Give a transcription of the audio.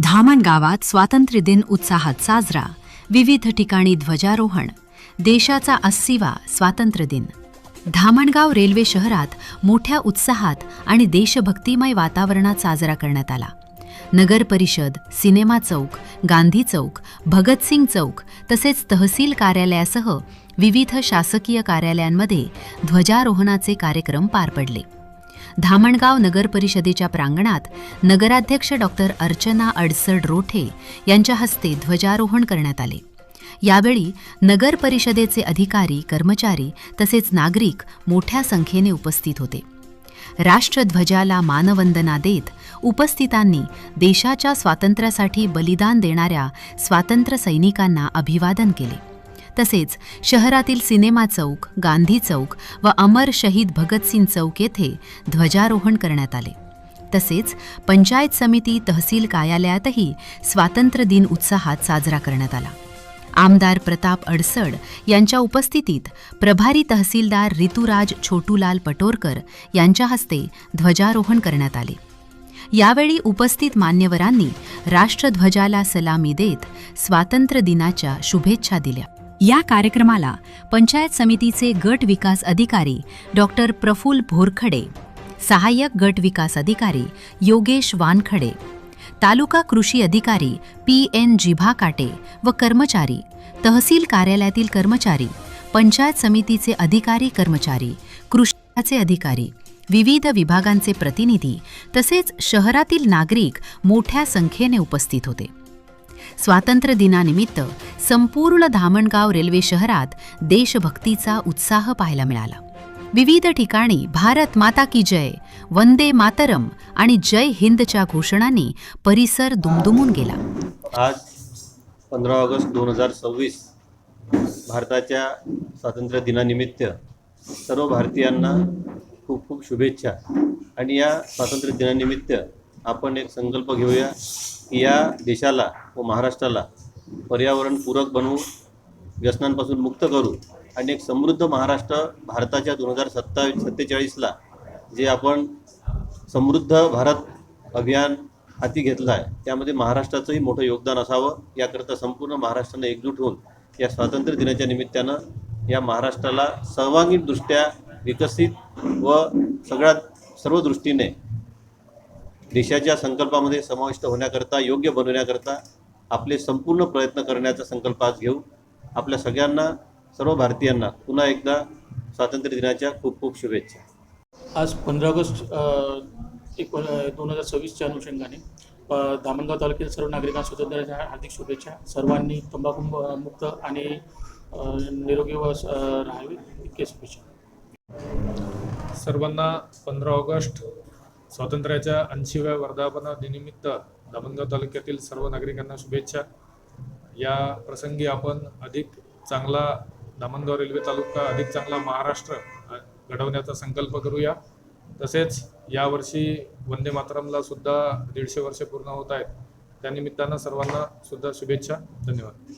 धामण गावात स्वातंत्र्य दिन उत्साहात साजरा, विविध ठिकाणी ध्वजारोहण, देशाचा 80वा स्वातंत्र्य दिन. धामणगाव रेल्वे शहरात मोठ्या उत्साहात आणि देशभक्तिमय वातावरणात साजरा करण्यात आला. नगर परिषद, सिनेमा चौक, गांधी चौक, भगतसिंग चौक तसेच तहसील कार्यालयासह विविध शासकीय कार्यालयांमध्ये ध्वजारोहणाचे कार्यक्रम पार पडले. धामणगाव नगर परिषदेच्या प्रांगणात नगराध्यक्ष डॉक्टर अर्चना अडसड रोठे यांच्या हस्ते ध्वजारोहण करण्यात आले. यावेळी नगर परिषदेचे अधिकारी, कर्मचारी तसेच नागरिक मोठ्या संख्येने उपस्थित होते. राष्ट्रध्वजाला मानवंदना देत उपस्थितांनी देशाच्या स्वातंत्र्यासाठी बलिदान देणाऱ्या स्वातंत्र्य सैनिकांना अभिवादन केले. तसेच शहरातील सिनेमा चौक, गांधी चौक व अमर शहीद भगतसिंग चौक येथे ध्वजारोहण करण्यात आले. तसेच पंचायत समिती, तहसील कार्यालयातही स्वातंत्र्य दिन उत्साहात साजरा करण्यात आला. आमदार प्रताप अडसड यांच्या उपस्थितीत प्रभारी तहसीलदार ऋतुराज छोटूलाल पटोरकर यांच्या हस्ते ध्वजारोहण करण्यात आले. यावेळी उपस्थित मान्यवरांनी राष्ट्रध्वजाला सलामी देत स्वातंत्र्य दिनाच्या शुभेच्छा दिल्या. या कार्यक्रमाला पंचायत समितीचे गट विकास अधिकारी डॉक्टर प्रफुल्ल भोरखडे, सहाय्यक गट विकास अधिकारी योगेश वानखडे, तालुका कृषी अधिकारी PN जिभा काटे व कर्मचारी, तहसील कार्यालयातील कर्मचारी, पंचायत समितीचे अधिकारी कर्मचारी, कृषीचे अधिकारी, विविध विभागांचे प्रतिनिधी तसेच शहरातील नागरिक मोठ्या संख्येने उपस्थित होते. स्वातंत्र्य दिनानिमित्त संपूर्ण धामणगाव रेल्वे शहरात देशभक्तीचा उत्साह पाहायला मिळाला. विविध ठिकाणी भारत माता की जय, वंदे मातरम आणि जय हिंदच्या घोषणांनी परिसर दुमदुमून गेला. आज 15 ऑगस्ट 2026 भारताच्या स्वातंत्र्य दिनानिमित्त सर्व भारतीयांना खूप खूप शुभेच्छा. आणि या स्वातंत्र्य दिनानिमित्त आपण एक संकल्प घेऊया की या देशाला व महाराष्ट्राला पर्यावरणपूरक बनवू, व्यसनांपासून मुक्त करू आणि एक समृद्ध महाराष्ट्र भारताच्या 2047ला जे आपण समृद्ध भारत अभियान हाती घेतलं आहे त्यामध्ये महाराष्ट्राचंही मोठं योगदान असावं. याकरता संपूर्ण महाराष्ट्रानं एकजूट होऊन या स्वातंत्र्य दिनाच्या निमित्तानं या महाराष्ट्राला सर्वांगीणदृष्ट्या विकसित व सर्व दृष्टीने देशाच्या संकल्पामध्ये समाविष्ट होण्याकरता, योग्य बनवण्याकरता आपले संपूर्ण प्रयत्न करण्याचा संकल्प आज घेऊ. आपल्या सगळ्यांना, सर्व भारतीयांना पुन्हा एकदा स्वातंत्र्य दिनाच्या खूप खूप शुभेच्छा. आज 15 ऑगस्ट 2026च्या अनुषंगाने धामणगाव तालुक्यातील सर्व नागरिकांना स्वातंत्र्याच्या हार्दिक शुभेच्छा. सर्वांनी तंबाखू मुक्त आणि निरोगी राहावे इतके शुभेच्छा. सर्वांना 15 ऑगस्ट स्वातंत्र्याच्या 80व्या वर्धापन दिनानिमित्त धामणगाव तालुक्यातील सर्व नागरिकांना शुभेच्छा. या प्रसंगी आपण अधिक चांगला धामणगाव रेल्वे तालुका, अधिक चांगला महाराष्ट्र घडवण्याचा संकल्प करूया. तसेच यावर्षी वंदे मातरमला सुद्धा 150 वर्षे पूर्ण होत आहेत. त्यानिमित्तानं सर्वांना सुद्धा शुभेच्छा. धन्यवाद.